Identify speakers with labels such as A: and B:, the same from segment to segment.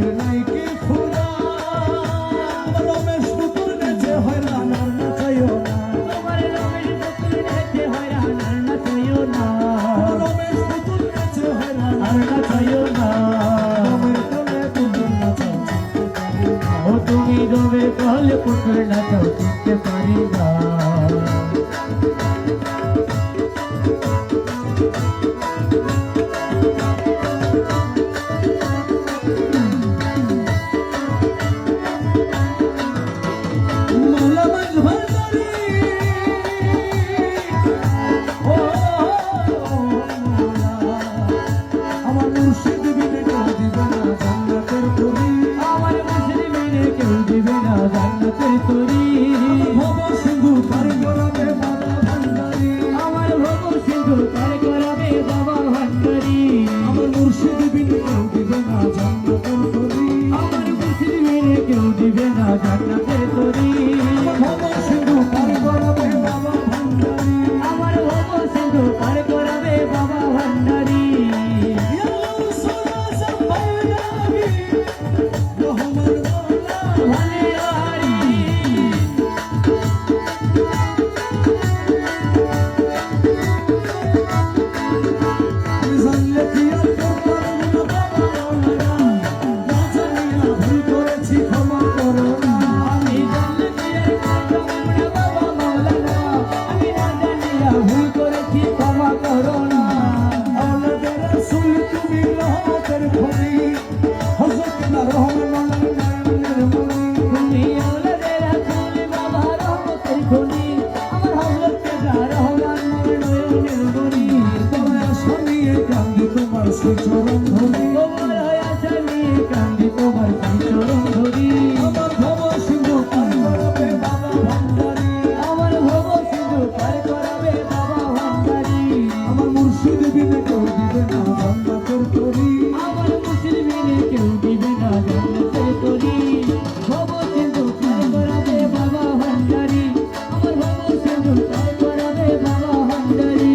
A: রঙের নাইকে ফুরা রমেশ পুতুল নেচে হয়রান আর নাচাইও না
B: তোমার রমেশ পুতুল নেচে হয়রান আর নাচাইও না
A: রমেশ পুতুল নেচে হয়রান
B: আর নাচাইও না
A: রমের তলে পুতুল নাচাও
B: ও তুমি রবে তলে পুতুল নাচাও চিনতে পারি না
A: চরণ ধরি
B: তোমার আশা নিয়ে কান্দি তোমার চরণ ধরি
A: আমার ভব সিন্ধু পার করাবে বাবা ভান্ডারি
B: আমার ভব সিন্ধু পার করাবে বাবা ভান্ডারি
A: আমার মুর্শিদ বিনে কেউ দিবে না জান্নাতের তরি
B: আমার মুর্শিদ বিনে কেউ দিবে না জান্নাতের তরি ভব সিন্ধু পার করাবে বাবা ভান্ডারি আমার ভব সিন্ধু পার করাবে বাবা ভান্ডারি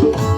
A: Thank you.